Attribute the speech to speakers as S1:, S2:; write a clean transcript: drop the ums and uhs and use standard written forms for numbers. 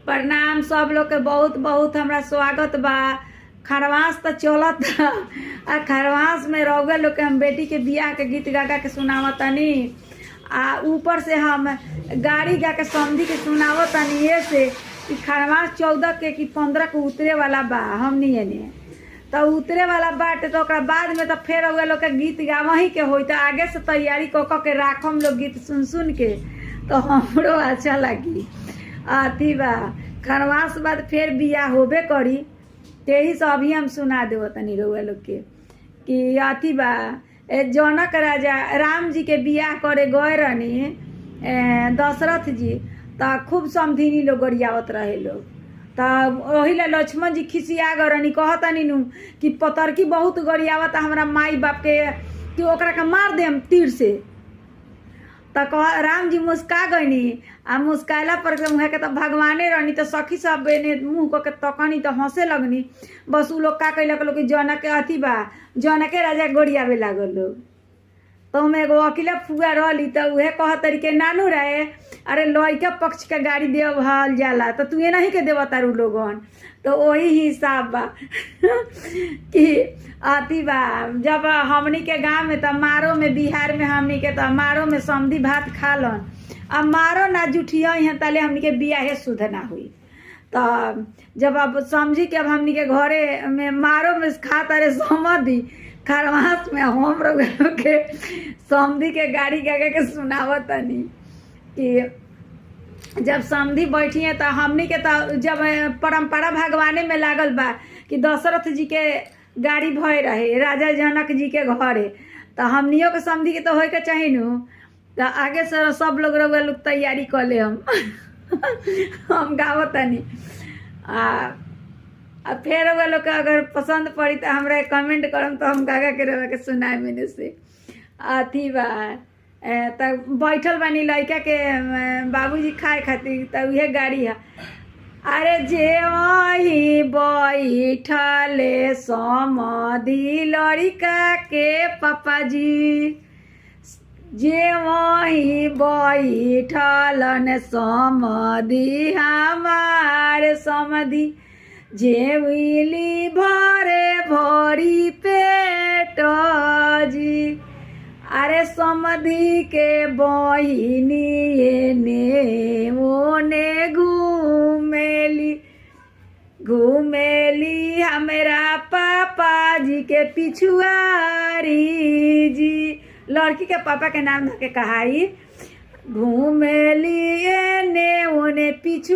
S1: प्रणाम सब लोग के बहुत बहुत हमरा स्वागत बा। खरवास तो चलत आ खरवास में रउआ लोग के हम बेटी के बियाह के गीत गा गा के सुनावतनी आ ऊपर से हम गाड़ी गा के समधी के सुनावतनी। ये से कि खरवास 14 के कि 15 के उतरे वाला बा। हमनी एने तो उतरे वाला बाटे तो ओकरा बाद में तो फिर रउआ लोग के गीत गावही के होई तो आगे से तैयारी क के राखम लोग गीत सुन सुन के तो हमरो अच्छा लगी। अथी बा खरवास बाद फिर बियाह होबे करी यही से अभी हम सुना देव तनी रउआ लोग के कि अथी बा जनक राजा राम जी के बियाह करे गए रहनी दशरथ जी तो खूब समधिनी लोग गरियावत रहे लोग तो वही ला लक्ष्मण जी खिसिया गए रहनी कहतनी नु कि पतरकी बहुत गरियावत हमरा माई बाप के कि ओकरा के मार देम तीर से। तो राम जी मुस्का गईनी आ मुस्काला पर मुँह के तो भगवाने रहनी तो सखी सब ने मुँह को के तकनी तो हंसे लगनी। बस उ लोग का कैलक लोग जनक के अथी बा जनके राजा गोड़ियावे लागल लोग तो मैं एगो अकेला फुआ रही तो उहे कह तरीके नानू रहे अरे लड़का पक्ष के गाड़ी देवल जाला तो तू नहीं के देव तारू लोगन तो वही हिसाब बा कि अथी बा जब हमनी के गांव में तो मारो में बिहार में हमनी के तो मारो में समधी भात खालन अब मारो ना जुठिया हैं तले हमनी के बियाहे शुद्ध ना हुई। तो जब अब समझी कि अब हमनी के घरे में मारो में खा तारे समधी खरवास में हम लोग के समधी के गाड़ी गा के सुनावत तनी कि जब समधी बैठी है तो हमनी के तो जब परंपरा भगवाने में लागल बा कि दशरथ जी के गाड़ी भय रहे राजा जनक जी के घरे तो हमनियों के समधी के तो होय के चाही नु तो आगे से सब लोग रउआ लोग तैयारी कर ले हम गावत तनी आ फिर रउआ लोग के अगर पसंद पड़ी तो हमरा कमेंट करम तो हम गा के रउआ के सुनाए मैंने से अथी बा तब बैठल बानी लड़का के बाबूजी खाए खातिर तब उहे गाड़ी है अरे जे वही बैठले समधी लड़का के पापा जी जे वही बैठलन समधी हमार समधी जे विली भरे भरी पेट जी अरे समधी के बहिनी एने ओने घूमेली हमरा पापा जी के पिछुआरी जी लड़की के पापा के नाम धके कहाई घूमेली एने ओने पिछु